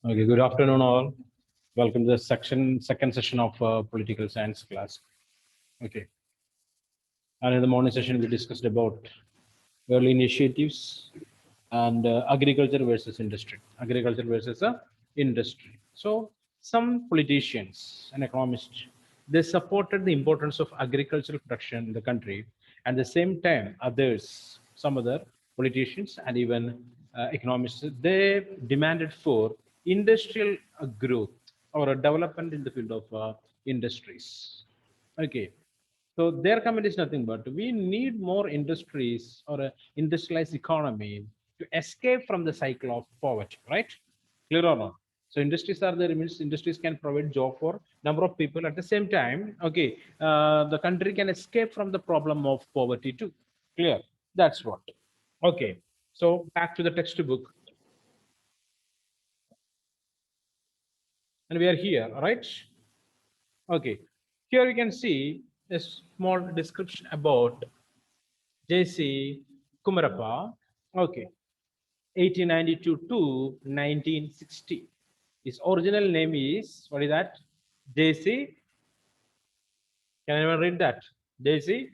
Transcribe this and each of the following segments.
Okay, good afternoon, all. Welcome to the second session of political science class. Okay, and in the morning session, we discussed about early initiatives and agriculture versus industry. Agriculture versus industry. So, some politicians and economists they supported the importance of agricultural production in the country, and at the same time, others, some other politicians and even economists, they demanded for industrial growth or a development in the field of industries. Okay, so their comment is nothing but we need more industries or a industrialized economy to escape from the cycle of poverty, right? Clear or not? So industries are there means industries can provide job for number of people at the same time. Okay, the country can escape from the problem of poverty too. Clear? That's what. Okay. So back to the textbook, and we are here, right? Okay. Here you can see a small description about J.C. Kumarappa, okay, 1892 to 1960. His original name is, what is that? J.C. Can anyone read that? J.C.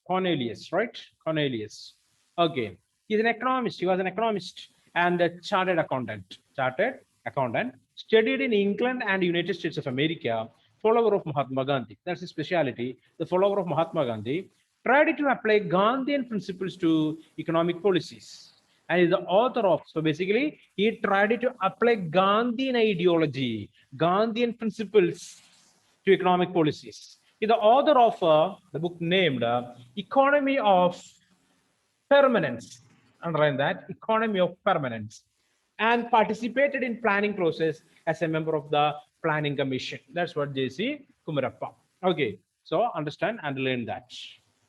Cornelius, right? Cornelius. Okay. He's an economist. He was an economist and a chartered accountant. Chartered accountant. Studied in England and United States of America. Follower of Mahatma Gandhi. That's his specialty. The follower of Mahatma Gandhi. Tried to apply Gandhian principles to economic policies. And is the author of, so basically, he tried to apply Gandhian ideology, Gandhian principles to economic policies. He's the author of the book named Economy of Permanence. Underline that, Economy of Permanence. And participated in planning process as a member of the Planning Commission. That's what J.C. Kumarappa. Okay, so understand and learn that.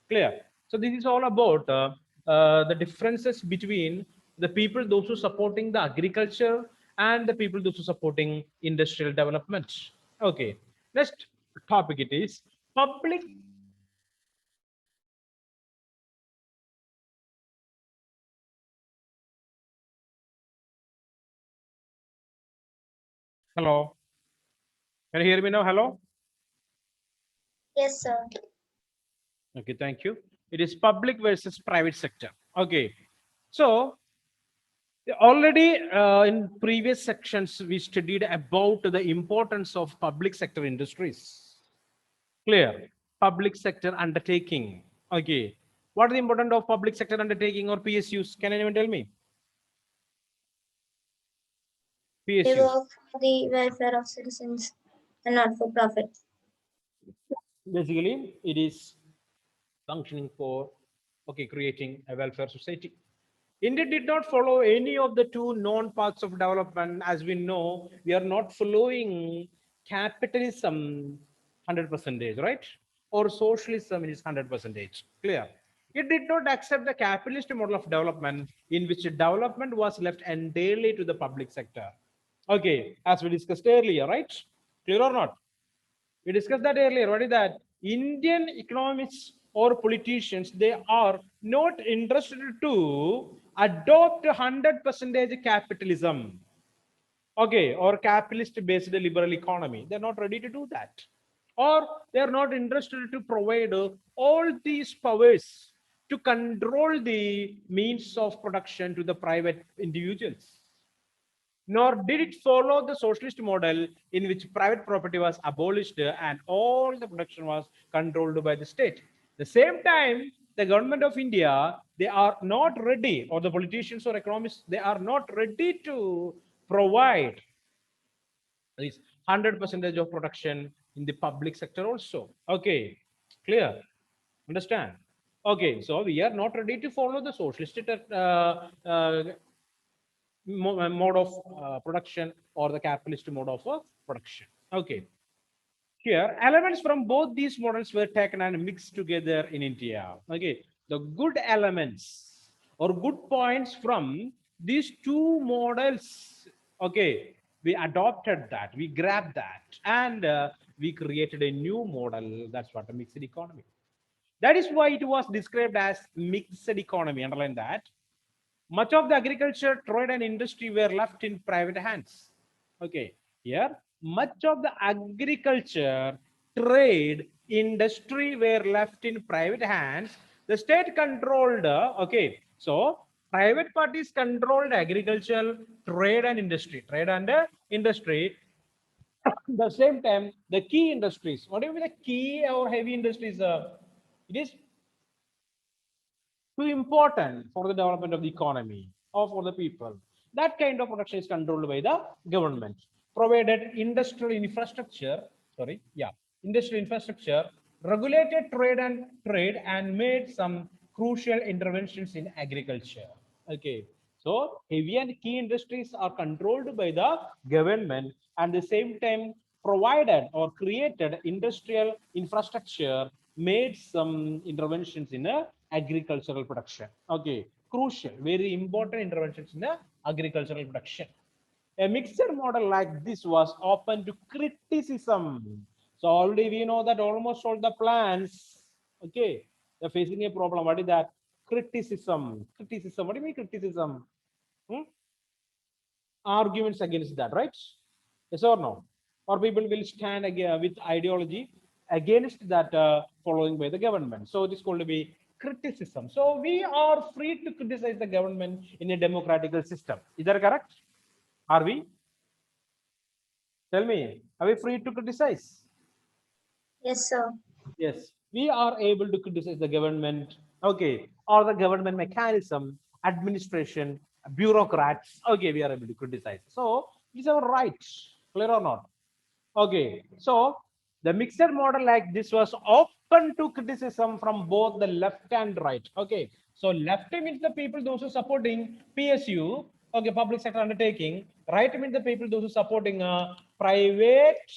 Clear? So this is all about the differences between the people, those who supporting the agriculture and the people, those who supporting industrial development. Okay, next topic it is public. Hello, can you hear me now? Hello. Yes, sir. Okay, thank you. It is public versus private sector. Okay, so already in previous sections we studied about the importance of public sector industries. Clear? Public sector undertaking. Okay, what is the importance of public sector undertaking or PSUs? Can anyone tell me? They PSUs. work for the welfare of citizens and not for profit. Basically, it is functioning for, okay, creating a welfare society. India did not follow any of the two known paths of development. As we know, we are not following capitalism 100%, right? Or socialism is 100%. Clear? It did not accept the capitalist model of development in which development was left entirely to the public sector. Okay, as we discussed earlier, right? Clear or not? We discussed that earlier. What is that? Indian economists or politicians, they are not interested to adopt 100% capitalism, okay, or capitalist based liberal economy. They're not ready to do that. Or they're not interested to provide all these powers to control the means of production to the private individuals, nor did it follow the socialist model in which private property was abolished and all the production was controlled by the state. The same time, the government of India, they are not ready, or the politicians or economists, they are not ready to provide this 100% of production in the public sector also. Okay, clear? Understand? Okay, so we are not ready to follow the socialist mode of production or the capitalist mode of production. Okay. Here, elements from both these models were taken and mixed together in India. Okay. The good elements or good points from these two models, okay, we adopted that, we grabbed that, and we created a new model. That's what a mixed economy. That is why it was described as mixed economy. Underline that. Much of the agriculture, trade, and industry were left in private hands. Okay, here much of the agriculture, trade, industry were left in private hands. The state controlled. Okay, so private parties controlled agriculture, trade, and industry. Trade and industry. The same time, the key industries. What do you mean the key or heavy industries? It is too important for the development of the economy or for the people. That kind of production is controlled by the government. Provided industrial infrastructure, industrial infrastructure, regulated trade and made some crucial interventions in agriculture. Okay. So heavy and key industries are controlled by the government and the same time provided or created industrial infrastructure, made some interventions in agricultural production. Okay, crucial, very important interventions in the agricultural production. A mixed model like this was open to criticism. So already we know that almost all the plants, okay, they're facing a problem. What is that? Criticism. Criticism. What do you mean criticism? Hmm? Arguments against that, right? Yes or no? Or people will stand again with ideology against that following by the government. So it is called to be criticism. So we are free to criticize the government in a democratical system. Is that correct? Are we? Tell me, are we free to criticize? Yes, sir. Yes, we are able to criticize the government, okay, or the government mechanism, administration, bureaucrats. Okay, we are able to criticize. So it's our right, clear or not? Okay, so the mixed model like this was open to criticism from both the left and right. Okay, so left means the people those who supporting PSU, okay, public sector undertaking. Right means the people those who supporting private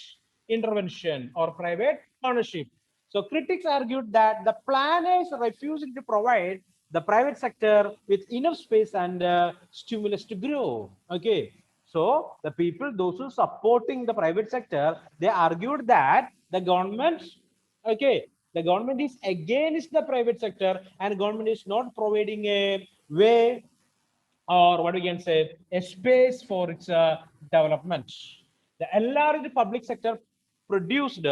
intervention or private ownership. So critics argued that the planners refusing to provide the private sector with enough space and stimulus to grow. Okay, so the people, those who supporting the private sector, they argued that the government, okay, the government is against the private sector and government is not providing a way or what we can say a space for its development. The enlarged public sector produced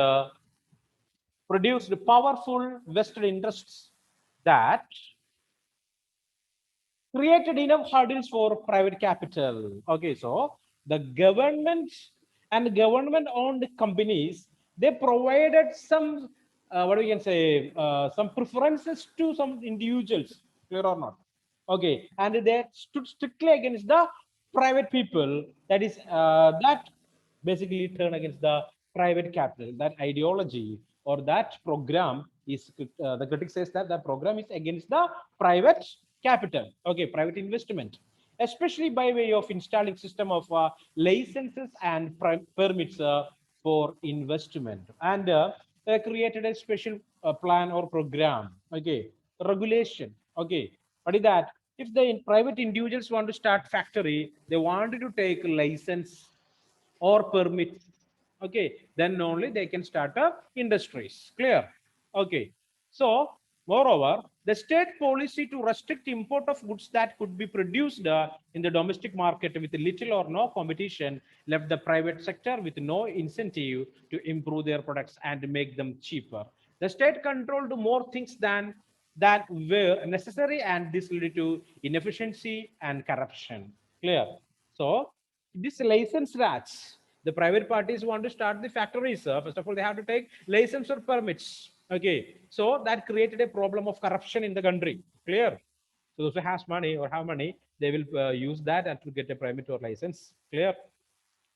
produced powerful vested interests that created enough hurdles for private capital. Okay, so the government and government-owned companies, they provided some what we can say some preferences to some individuals, clear or not? Okay, and they stood strictly against the private people. That is that basically turn against the private capital. That ideology or that program is the critic says that the program is against the private capital, okay, private investment, especially by way of installing system of licenses and permits for investment, and they created a special plan or program, okay, regulation, okay. What is that? If the private individuals want to start factory, they wanted to take license or permit, okay, then only they can start up industries, clear? Okay, so moreover the state policy to restrict import of goods that could be produced in the domestic market with little or no competition left the private sector with no incentive to improve their products and make them cheaper. The state controlled more things than that were necessary, and this led to inefficiency and corruption, clear? So this license rats, the private parties want to start the factories. First of all, they have to take license or permits. Okay, so that created a problem of corruption in the country. Clear? So those who has money or have money, they will use that and to get a permit or license. Clear?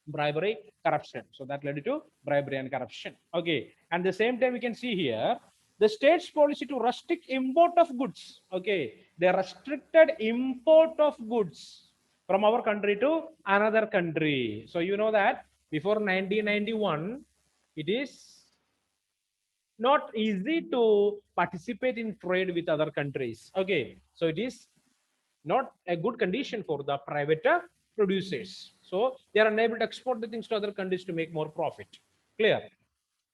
Bribery, corruption. So that led to bribery and corruption. Okay, and the same time we can see here the state's policy to restrict import of goods. Okay, they restricted import of goods from our country to another country. So you know that before 1991, it is not easy to participate in trade with other countries. Okay, so it is not a good condition for the private producers. So they are unable to export the things to other countries to make more profit. Clear?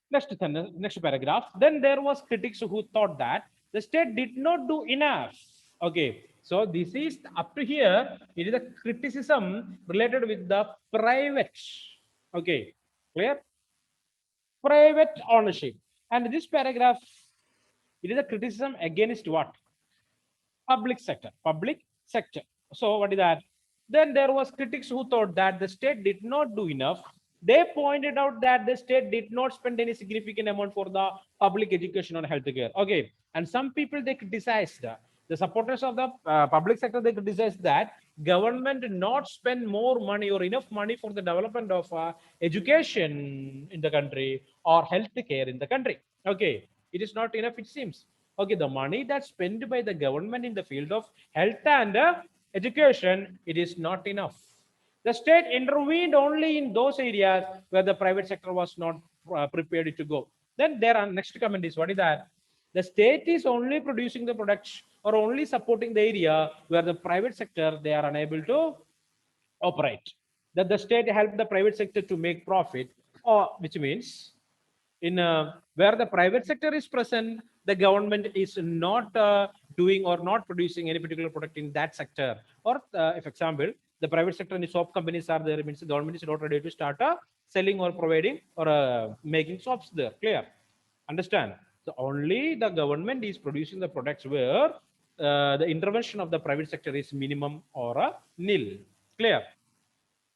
Next paragraph. Then there was critics who thought that the state did not do enough. Okay, So this is up to here. It is a criticism related with the private. Okay, clear? Private ownership. And this paragraph, it is a criticism against what? Public sector. Public sector. So what is that? Then there was critics who thought that the state did not do enough. They pointed out that the state did not spend any significant amount for the public education or healthcare. Okay, and some people they criticized the supporters of the public sector. They criticized that government did not spend more money or enough money for the development of education in the country or healthcare in the country. Okay, it is not enough. It seems. Okay, the money that's spent by the government in the field of health and education, it is not enough. The state intervened only in those areas where the private sector was not prepared to go. Then there are next comment is what is that? The state is only producing the products or only supporting the area where the private sector they are unable to operate. That the state help the private sector to make profit, or which means in where the private sector is present, the government is not doing or not producing any particular product in that sector. Or if example, the private sector and the soap companies are there, means the government is not ready to start selling or providing or making soaps there. Clear? Understand? So only the government is producing the products where the intervention of the private sector is minimum or nil. Clear?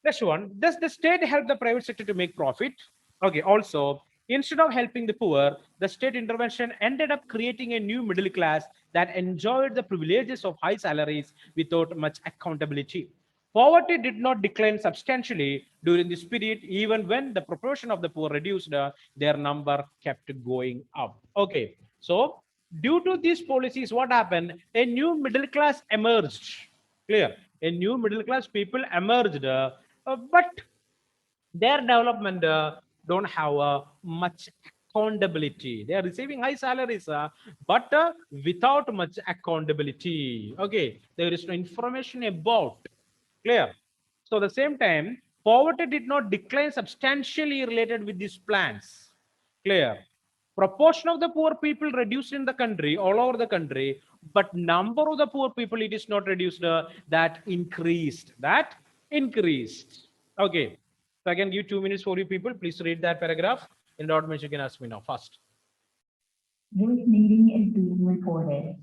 Next one, does the state help the private sector to make profit? Okay, also, instead of helping the poor, the state intervention ended up creating a new middle class that enjoyed the privileges of high salaries without much accountability. Poverty did not decline substantially during this period, even when the proportion of the poor reduced, their number kept going up. Okay, so due to these policies, what happened? A new middle class emerged. Clear? A new middle class people emerged, but their development don't have much accountability. They are receiving high salaries, but without much accountability. Okay, there is no information about. Clear? So at the same time, poverty did not decline substantially related with these plans. Clear? Proportion of the poor people reduced in the country, all over the country, but number of the poor people, it is not reduced, that increased. That increased. Okay. So I can give 2 minutes for you people. Please read that paragraph. In document, you can ask me now first. This meeting is being recorded.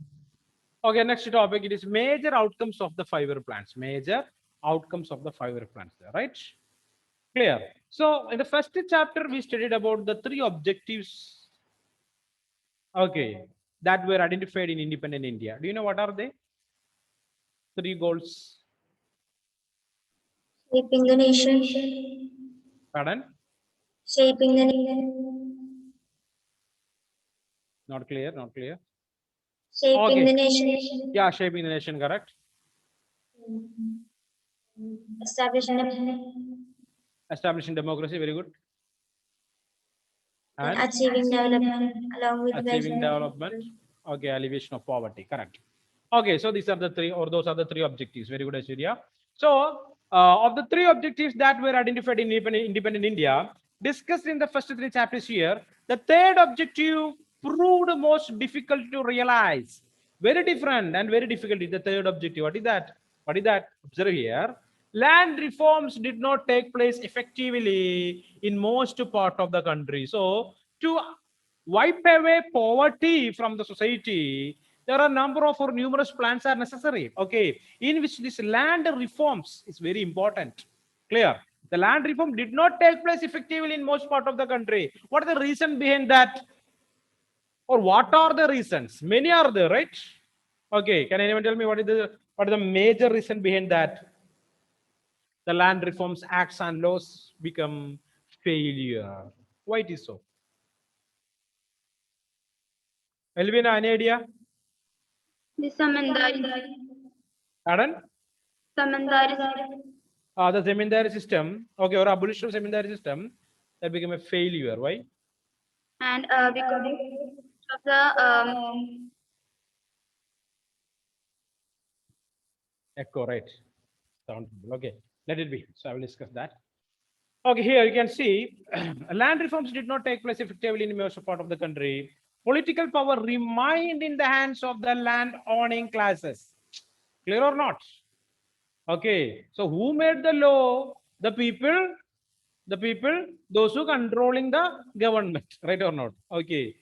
Okay, next topic, it is major outcomes of the 5-year plans. Major outcomes of the 5-year plans there, right? Clear. So in the first chapter, we studied about the 3 objectives, okay, that were identified in independent India. Do you know what are they? 3 goals. Shaping the nation. Pardon? Shaping the nation. Not clear, not clear. Shaping Okay. the nation. Yeah, shaping the nation, correct. Establishing Establishing democracy, very good. and And achieving development along with achieving welfare. development. Okay, alleviation of poverty, correct. Okay, so these are the 3, or those are the 3 objectives. Very good, Aishwarya. So of the 3 objectives that were identified in independent India, discussed in the first 3 chapters here, the third objective proved most difficult to realize. Very different and very difficult is the third objective. What is that? What is that? Observe here. Land reforms did not take place effectively in most part of the country. So to wipe away poverty from the society, there are a number of or numerous plans are necessary. Okay, in which this land reforms is very important. Clear? The land reform did not take place effectively in most part of the country. What is the reason behind that? Or what are the reasons? Many are there, right? Okay, can anyone tell me what is the major reason behind that? The land reforms acts and laws become failure. Why it is so? Elvina, any idea? The Samandari, Pardon? Samandari, The Zamindari system, okay, or abolition of Zamindari system, that became a failure. Why? and because of the Echo, right? Sound. Okay, let it be. So I will discuss that. Okay, here you can see land reforms did not take place effectively in most part of the country. Political power remained in the hands of the land owning classes. Clear or not? Okay. So who made the law? The people, those who controlling the government, right or not? Okay,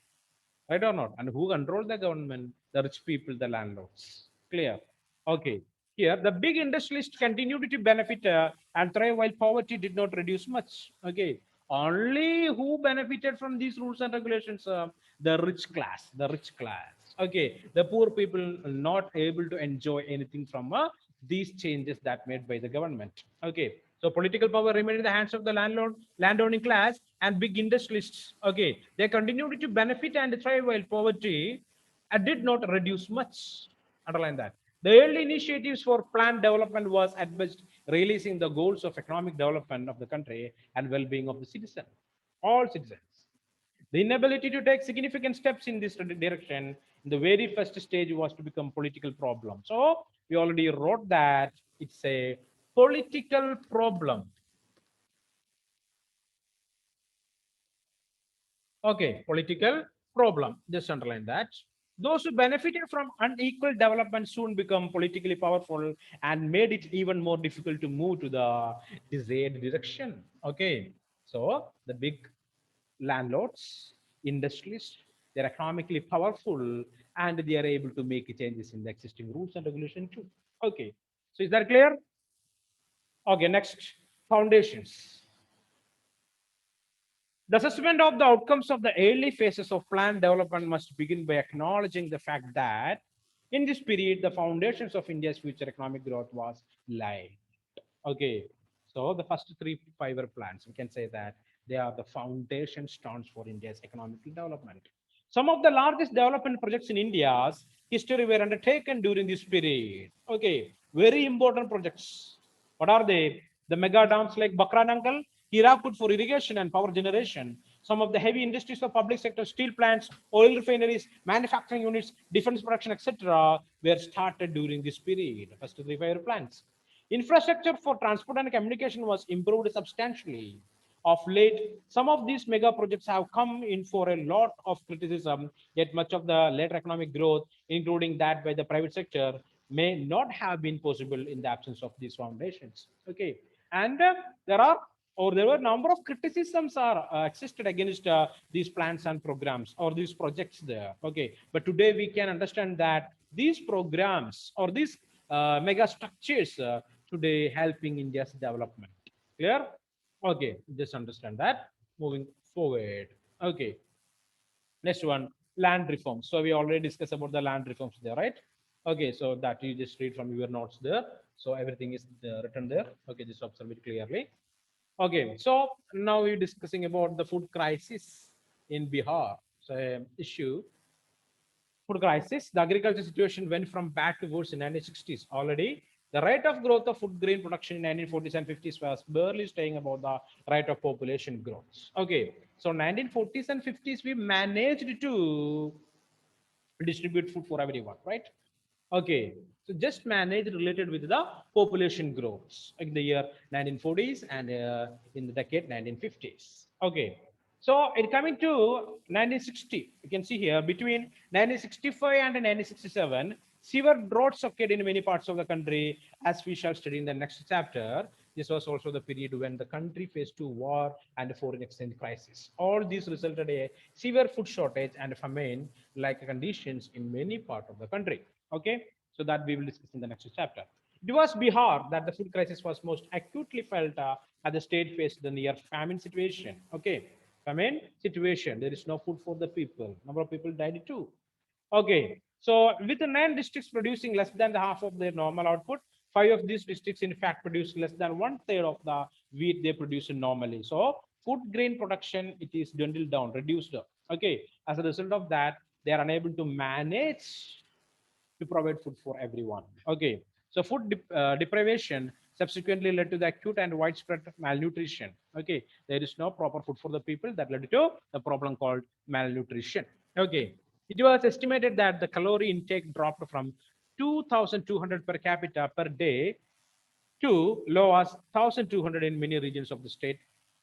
right or not? And who control the government? The rich people, the landlords. Clear? Okay. Here, the big industrialists continued to benefit and thrive while poverty did not reduce much. Okay. Only who benefited from these rules and regulations? The rich class. The rich class. Okay. The poor people not able to enjoy anything from these changes that made by the government. Okay. So political power remained in the hands of the landowning class and big industrialists. Okay, they continued to benefit and thrive while poverty did not reduce much. Underline that. The early initiatives for planned development was at best releasing the goals of economic development of the country and well-being of the citizen, all citizens. The inability to take significant steps in this direction in the very first stage was to become political problem. So we already wrote that it's a political problem. Okay, political problem. Just underline that. Those who benefited from unequal development soon become politically powerful and made it even more difficult to move to the desired direction. Okay, so the big landlords, industrialists, they're economically powerful and they are able to make changes in the existing rules and regulation too. Okay, so is that clear? Okay, next, foundations. The assessment of the outcomes of the early phases of planned development must begin by acknowledging the fact that in this period, the foundations of India's future economic growth was laid. Okay, so the first three five-year plans, we can say that they are the foundation stones for India's economic development. Some of the largest development projects in India's history were undertaken during this period. Okay, very important projects. What are they? The mega dams like Bakranangal, Hirakud for irrigation and power generation. Some of the heavy industries of public sector, steel plants, oil refineries, manufacturing units, defense production, etc., were started during this period. First three five-year plans. Infrastructure for transport and communication was improved substantially. Of late, some of these mega projects have come in for a lot of criticism, yet much of the later economic growth, including that by the private sector, may not have been possible in the absence of these foundations. Okay, and there were a number of criticisms are existed against these plans and programs or these projects there. Okay, but today we can understand that these programs or these mega structures today helping India's development. Clear? Okay, just understand that. Moving forward. Okay, next one, land reforms. So we already discussed about the land reforms there, right? Okay, so that you just read from your notes there. So everything is written there. Okay, just observe it clearly. Okay, so now we're discussing about the food crisis in Bihar. So issue food crisis, the agriculture situation went from bad to worse in 1960s. Already, the rate of growth of food grain production in 1940s and 50s was barely staying above the rate of population growth. Okay, so 1940s and 50s, we managed to distribute food for everyone, right? Okay, so just manage related with the population growth in the year 1940s and in the decade 1950s. Okay, so it coming to 1960, you can see here between 1965 and 1967, severe droughts occurred in many parts of the country, as we shall study in the next chapter. This was also the period when the country faced to war and foreign exchange crisis. All these resulted in a severe food shortage and famine like conditions in many parts of the country. Okay, so that we will discuss in the next chapter. It was Bihar that the food crisis was most acutely felt as the state faced the near famine situation. Okay, famine situation. There is no food for the people. Number of people died too. Okay, so with the 9 districts producing less than the half of their normal output, 5 of these districts in fact produce less than one third of the wheat they produce normally. So food grain production, it is dwindled down, reduced. Okay, as a result of that, they are unable to manage to provide food for everyone. Okay, so food deprivation subsequently led to the acute and widespread malnutrition. Okay, there is no proper food for the people that led to the problem called malnutrition. Okay, it was estimated that the calorie intake dropped from 2,200 per capita per day to low as 1,200 in many regions of the state,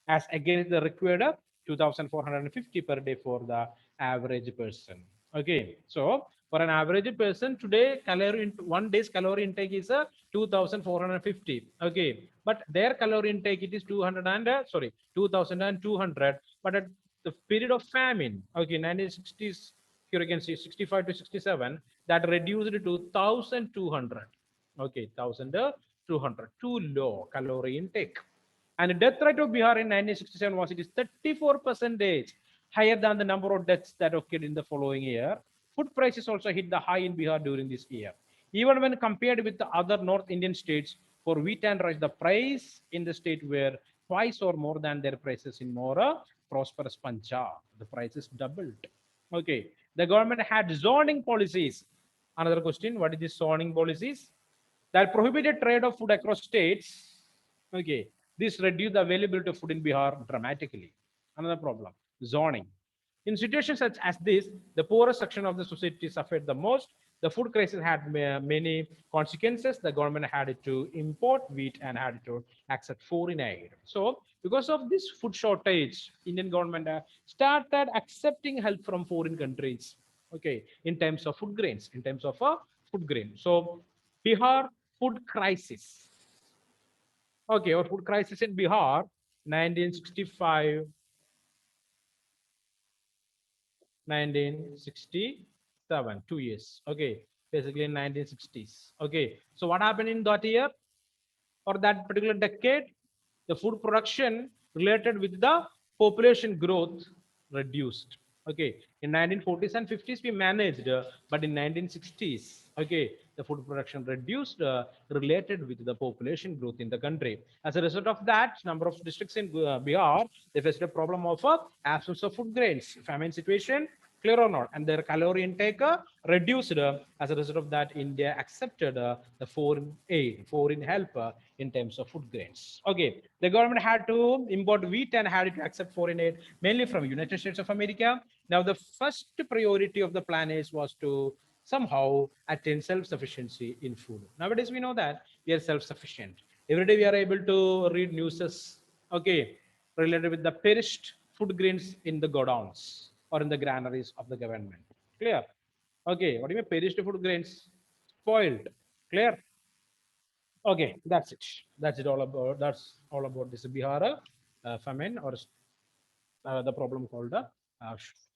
as against the required 2,450 per day for the average person. Okay, so For an average person today, one day's calorie intake is 2,450. Okay, but their calorie intake it is 2,200. But at the period of famine, okay, 1960s, here you can see 65 to 67, that reduced to 1,200. Okay, 1,200. Too low calorie intake. And the death rate of Bihar in 1967 was it is 34 percentage higher than the number of deaths that occurred in the following year. Food prices also hit the high in Bihar during this year. Even when compared with the other North Indian states, for wheat and rice, the price in the state were twice or more than their prices in more prosperous Punjab. The prices doubled. Okay. The government had zoning policies. Another question, what is this zoning policies? That prohibited trade of food across states. Okay, this reduced the availability of food in Bihar dramatically. Another problem, zoning. In situations such as this, the poorest section of the society suffered the most. The food crisis had many consequences. The government had to import wheat and had to accept foreign aid. So, because of this food shortage, Indian government started accepting help from foreign countries. Okay, in terms of food grains, in terms of food grain. So, Bihar food crisis. Okay, our food crisis in Bihar, 1965, 1967, 2 years. Okay, basically in 1960s. Okay, so what happened in that year or that particular decade? The food production related with the population growth reduced. Okay, in 1940s and 50s we managed, but in 1960s, okay, the food production reduced related with the population growth in the country. As a result of that, number of districts in Bihar, they faced a problem of absence of food grains, famine situation, clear or not, and their calorie intake reduced. As a result of that, India accepted the foreign aid, foreign help in terms of food grains. Okay, the government had to import wheat and had to accept foreign aid mainly from United States of America. Now, the first priority of the plan is was to somehow attain self-sufficiency in food. Nowadays, we know that we are self-sufficient. Every day we are able to read newses, okay, related with the perished food grains in the godowns or in the granaries of the government. Clear? Okay, what do you mean perished food grains? Spoiled. Clear? Okay, that's it. That's all about this Bihar famine or the problem called the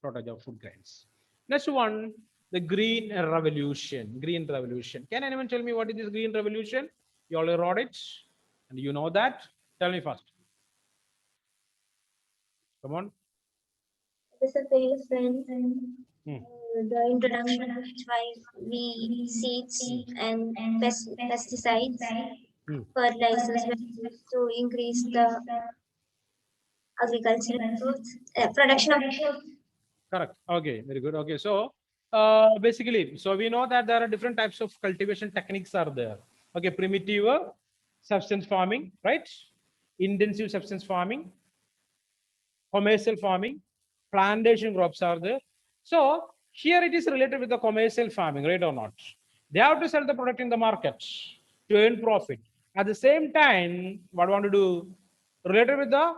shortage of food grains. Next one, the green revolution. Green revolution. Can anyone tell me what is this green revolution? You already wrote it, and you know that. Tell me first. Come on. It is a phase when Hmm. the introduction of HYV seeds and pesticides, Hmm. fertilizers were used to increase the agricultural growth, production of. Correct. Okay, very good. Okay, so basically, so we know that there are different types of cultivation techniques are there. Okay, primitive substance farming, right? Intensive substance farming, commercial farming, plantation crops are there. So here it is related with the commercial farming, right or not? They have to sell the product in the market to earn profit. At the same time, what want to do related with the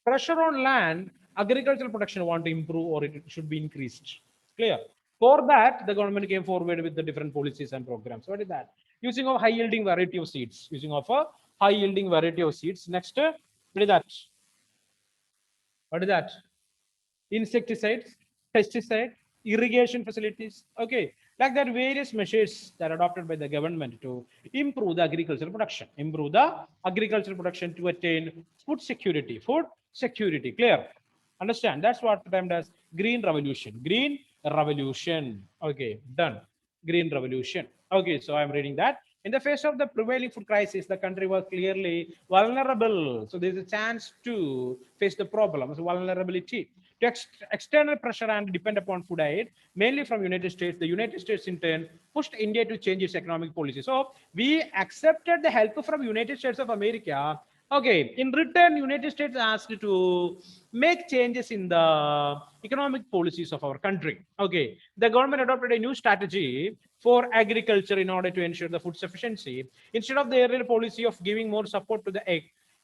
pressure on land, agricultural production want to improve or it should be increased. Clear? For that, the government came forward with the different policies and programs. What is that? Using of high yielding variety of seeds. Using of a high yielding variety of seeds. Next, what is that? What is that? Insecticides, pesticides, irrigation facilities. Okay, like that, various measures that are adopted by the government to improve the agricultural production, improve the agricultural production to attain food security. Food security, clear? Understand? That's what termed as green revolution. Green revolution. Okay, done. Green revolution. Okay, so I'm reading that. In the face of the prevailing food crisis, the country was clearly vulnerable. So there's a chance to face the problems, vulnerability to external pressure and depend upon food aid, mainly from United States. The United States in turn pushed India to change its economic policy. So we accepted the help from United States of America. Okay, in return, United States asked to make changes in the economic policies of our country. Okay, the government adopted a new strategy for agriculture in order to ensure the food sufficiency. Instead of the earlier policy of giving more support to the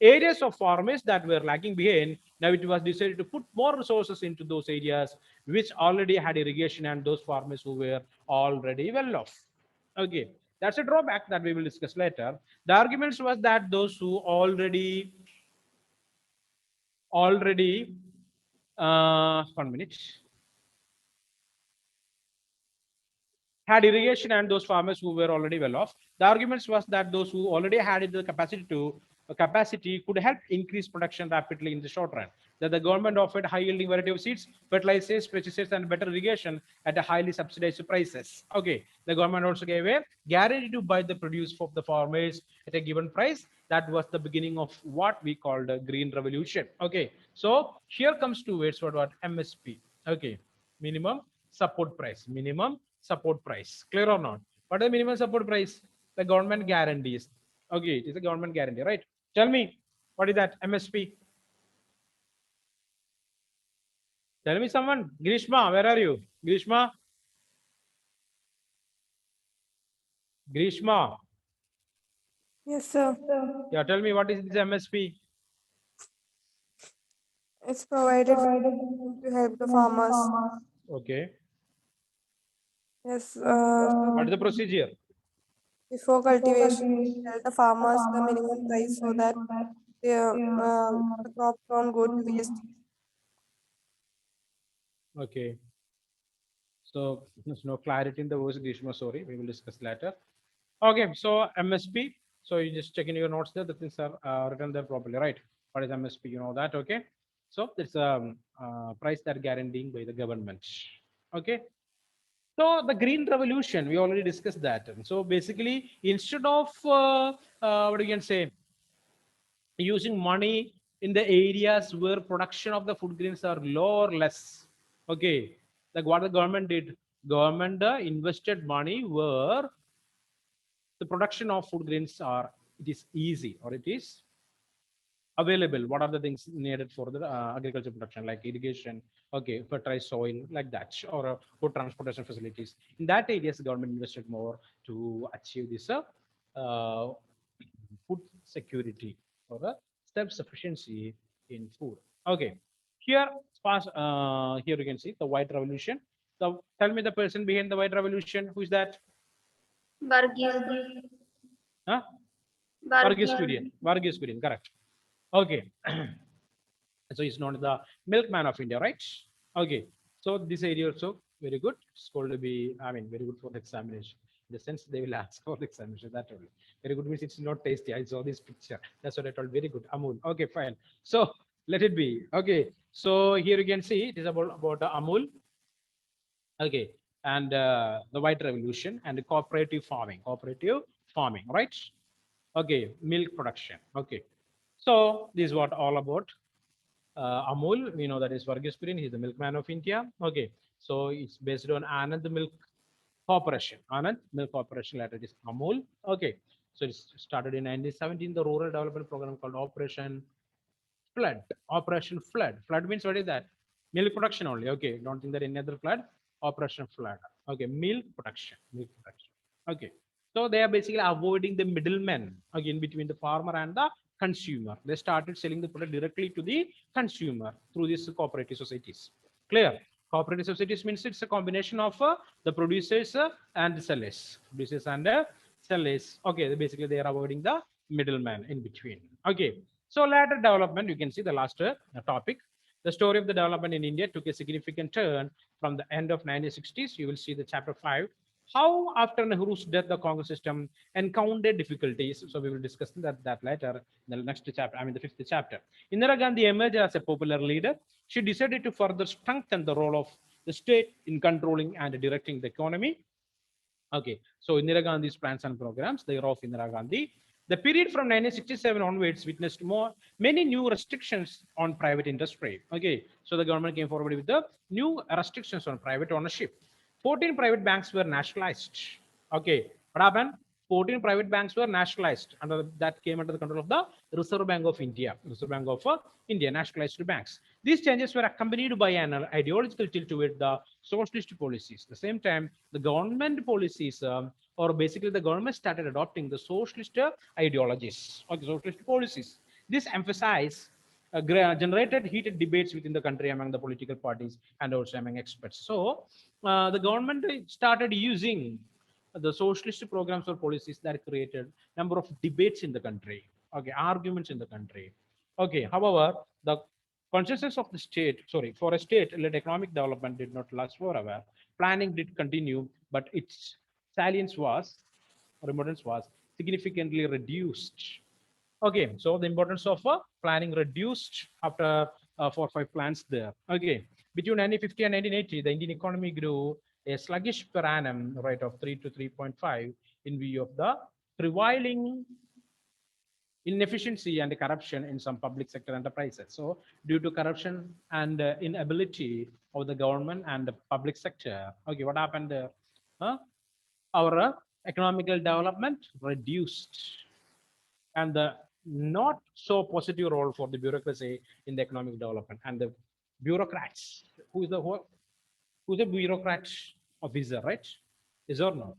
areas of farmers that were lagging behind. Now it was decided to put more resources into those areas which already had irrigation and those farmers who were already well off. Okay, that's a drawback that we will discuss later. The arguments was that those who already 1 minute had irrigation and those farmers who were already well off. The arguments was that those who already had the capacity could help increase production rapidly in the short run. That the government offered high yielding variety of seeds, fertilizers, pesticides, and better irrigation at a highly subsidized prices. Okay, the government also gave a guarantee to buy the produce of the farmers at a given price. That was the beginning of what we called a green revolution. Okay, so here comes two words, what MSP. Okay, minimum support price. Minimum support price. Clear or not? What is the minimum support price? The government guarantees. Okay, it is a government guarantee, right? Tell me, what is that MSP? Tell me someone. Grishma, where are you? Grishma? Grishma. Yes, sir. Yeah, tell me what is this MSP? It's provided to help the farmers. Okay. Yes, What is the procedure? before cultivation, tell the farmers the minimum price so that the crops don't go to waste. Okay. So there's no clarity in the words, Grishma. Sorry, we will discuss later. Okay, so MSP. So you just check in your notes there. The things are written there properly, right? What is MSP? You know that, okay? So it's a price that guaranteeing by the government. Okay. So the green revolution, we already discussed that. And so basically, instead of what you can say, using money in the areas where production of the food grains are low or less, okay, like what the government did, government invested money where the production of food grains are, it is easy or it is available. What are the things needed for the agriculture production, like irrigation, okay, fertilized soil, like that, or good transportation facilities. In that areas, the government invested more to achieve this food security or self-sufficiency in food. Okay, here, here you can see the white revolution. So tell me the person behind the white revolution. Who is that? Varghese. Huh? Varghese Varghese. Kurian. Varghese Kurian, correct. Okay. So he's known as the milkman of India, right? Okay. So this area also very good. It's called to be, I mean, very good for the examination. In the sense they will ask for the examination. That only. Very good means it's not tasty. I saw this picture. That's what I told. Very good. Amul. Okay, fine. So let it be. Okay. So here you can see it is about Amul. Okay. And the white revolution and the cooperative farming. Cooperative farming, right? Okay. Milk production. Okay. So this is what all about. Amul, we know that is Varghese Kurian. He's the milkman of India. Okay, so it's based on Anand Milk Corporation. Anand Milk Corporation, later it is Amul. Okay, so it started in 1917. The rural development program called Operation Flood. Operation Flood. Flood means what is that? Milk production only. Okay, don't think that any other flood. Operation Flood. Okay, milk production. Milk production. Okay, so they are basically avoiding the middlemen again between the farmer and the consumer. They started selling the product directly to the consumer through these cooperative societies. Clear? Cooperative societies means it's a combination of the producers and the sellers. Producers and sellers. Okay, basically they are avoiding the middleman in between. Okay, so later development, you can see the last topic. The story of the development in India took a significant turn from the end of 1960s. You will see the chapter 5. How after Nehru's death, the Congress system encountered difficulties. So we will discuss that later in the next chapter, I mean the fifth chapter. Indira Gandhi emerged as a popular leader. She decided to further strengthen the role of the state in controlling and directing the economy. Okay, so Indira Gandhi's plans and programs, the era of Indira Gandhi. The period from 1967 onwards witnessed many new restrictions on private industry. Okay, so the government came forward with the new restrictions on private ownership. 14 private banks were nationalized. Okay, what happened? 14 private banks were nationalized, and that came under the control of the Reserve Bank of India. Reserve Bank of India nationalized banks. These changes were accompanied by an ideological tilt toward the socialist policies. At the same time, the government policies, or basically the government started adopting the socialist ideologies or the socialist policies. This emphasized generated heated debates within the country among the political parties and also among experts. So the government started using the socialist programs or policies that created number of debates in the country, okay, arguments in the country. Okay, however, the consensus of the state, sorry, for a state-led economic development did not last forever. Planning did continue, but its salience was, or importance was, significantly reduced. Okay, so the importance of planning reduced after 4 or 5 plans there. Okay, between 1950 and 1980, the Indian economy grew a sluggish per annum rate of 3 to 3.5 in view of the prevailing inefficiency and corruption in some public sector enterprises. So, due to corruption and inability of the government and the public sector, okay, what happened there? Our economical development reduced, and the not so positive role for the bureaucracy in the economic development and the bureaucrats. Who's a bureaucrat officer, right? Is or no?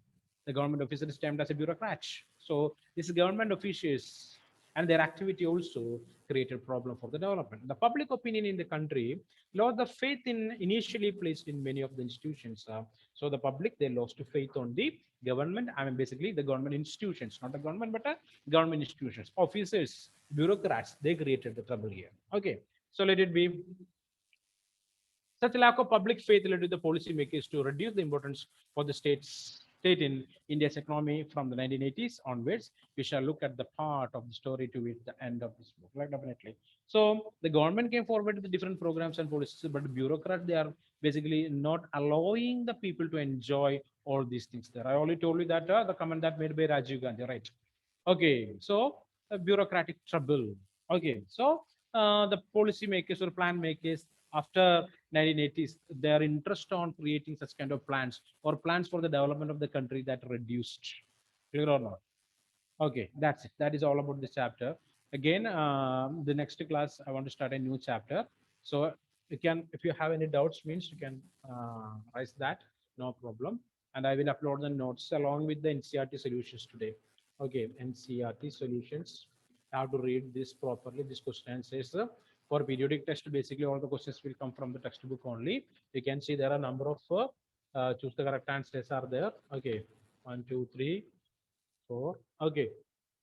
The government officer is termed as a bureaucrat. So these government officials and their activity also created problem for the development. The public opinion in the country lost the faith in initially placed in many of the institutions. So the public, they lost faith on the government. I mean, basically the government institutions, not the government, but government institutions, officers, bureaucrats, they created the trouble here. Okay, so let it be. Such lack of public faith led to the policymakers to reduce the importance for the state in India's economy from the 1980s onwards. We shall look at the part of the story to it the end of this book, right? Definitely. So the government came forward with the different programs and policies, but the bureaucrats, they are basically not allowing the people to enjoy all these things there. I already told you that the comment that made by Rajiv Gandhi, right? Okay, so bureaucratic trouble. Okay, so the policy makers or plan makers after 1980s, their interest on creating such kind of plans or plans for the development of the country that reduced. Clear or not? Okay, that's it. That is all about this chapter. Again, the next class, I want to start a new chapter. So you can, if you have any doubts, means you can raise that, no problem. And I will upload the notes along with the NCRT solutions today. Okay, NCRT solutions. I have to read this properly. This question says for periodic test, basically all the questions will come from the textbook only. You can see there are a number of choose the correct answers are there. Okay, 1, 2, 3, 4. Okay,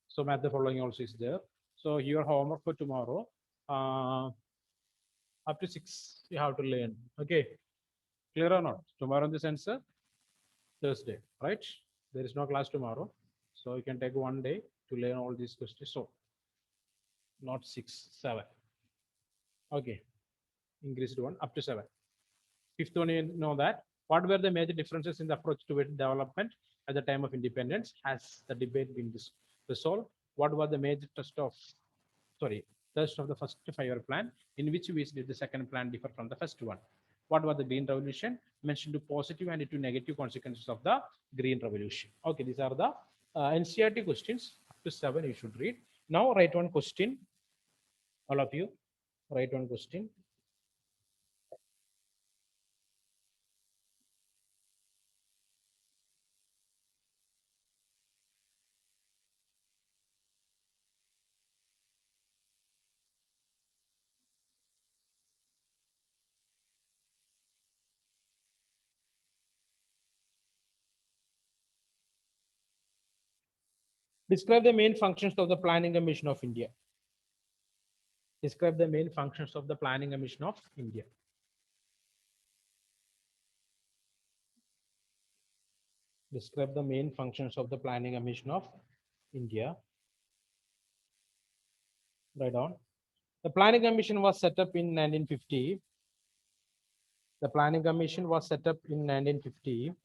so math the following also is there. So your homework for tomorrow, up to 6 you have to learn. Okay, clear or not? Tomorrow in the sense Thursday, right? There is no class tomorrow, so you can take one day to learn all these questions. So not 6, 7. Okay, increased one up to 7. Fifth one, you know that what were the major differences in the approach to development at the time of independence? Has the debate been resolved? What were the major test of the first 5-year plan? In which ways did the second plan differ from the first one? What was the Green Revolution? Mentioned to positive and to negative consequences of the Green Revolution. Okay, these are the NCRT questions. Up to 7 you should read. Now write one question. All of you write one question. Describe the main functions of the Planning Commission of India. Describe the main functions of the Planning Commission of India. Describe the main functions of the Planning Commission of India. Right on. The Planning Commission was set up in 1950. The Planning Commission was set up in 1950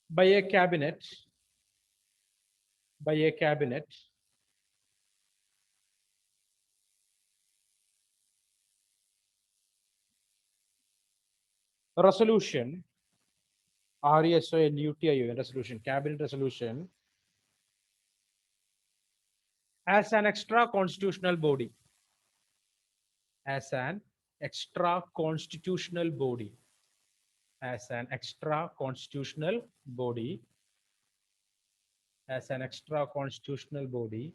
by a cabinet resolution, RESOLUTIO resolution, cabinet resolution, as an extra constitutional body, as an extra constitutional body, as an extra constitutional body as an extra constitutional body.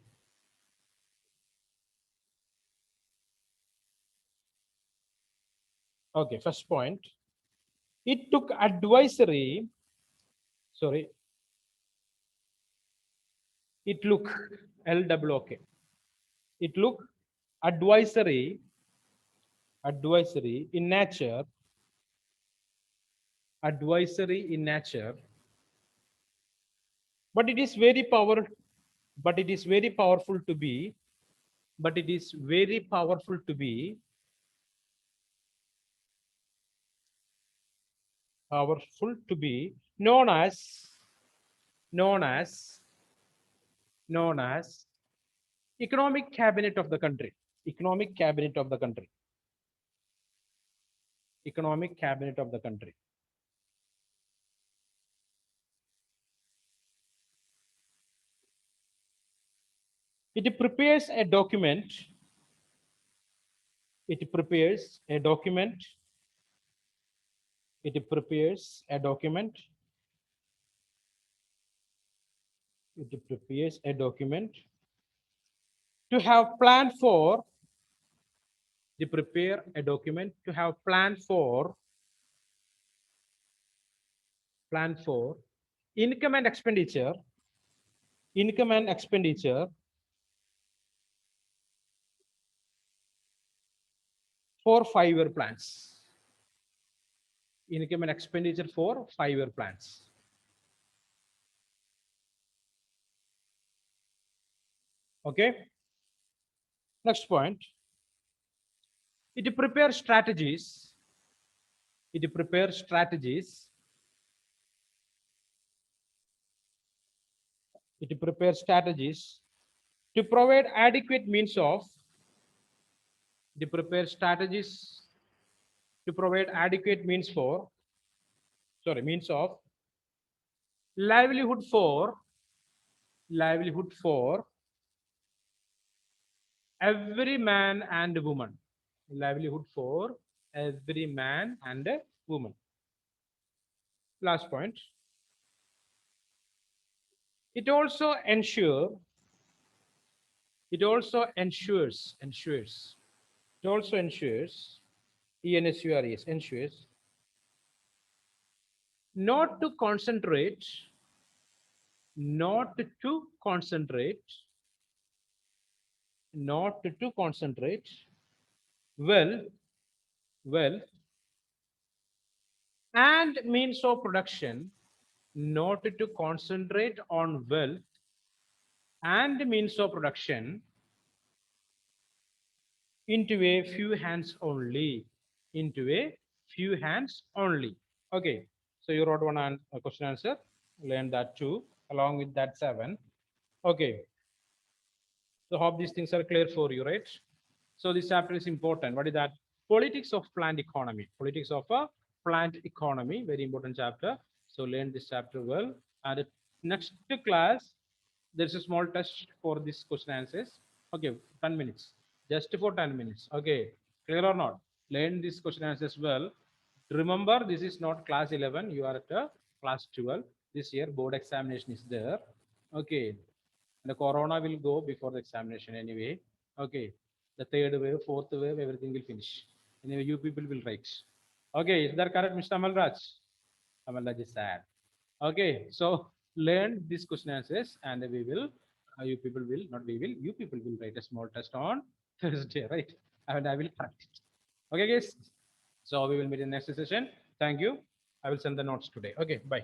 Okay, first point. It took advisory, sorry, it look LWOK. It look advisory in nature, advisory in nature, but it is very powerful to be, but it is very powerful to be known as known as known as economic cabinet of the country, economic cabinet of the country, economic cabinet of the country. It prepares a document, it prepares a document, it prepares a document, it prepares a document to have planned for, they prepare a document to have planned for income and expenditure, income and expenditure for 5-year plans, income and expenditure for 5-year plans. Okay, next point. It prepares strategies, it prepares strategies, it prepares strategies to provide adequate means of, they prepare strategies to provide adequate means for, sorry, means of livelihood for every man and woman, livelihood for every man and woman. Last point. It also ensures it also ensures ensures not to concentrate not to concentrate not to concentrate wealth wealth and means of production, not to concentrate on wealth and means of production into a few hands only, into a few hands only. Okay, so you wrote one question answer, learn that too, along with that 7. Okay, so hope these things are clear for you, right? So this chapter is important. What is that? Politics of plant economy. Politics of a plant economy. Very important chapter. So learn this chapter well. And next class, there's a small test for this question answers. Okay, 10 minutes. Just for 10 minutes. Okay, clear or not? Learn this question answers well. Remember, this is not class 11. You are at class 12. This year board examination is there. Okay, the corona will go before the examination anyway. Okay, the third wave, fourth wave, everything will finish. Anyway, you people will write. Okay, is that correct, Mr. Amalraj? Amalraj is sad. Okay, so learn these question answers and we will you people will not we will you people will write a small test on Thursday, right? And I will correct it. Okay, guys, so we will meet in the next session. Thank you. I will send the notes today. Okay, bye.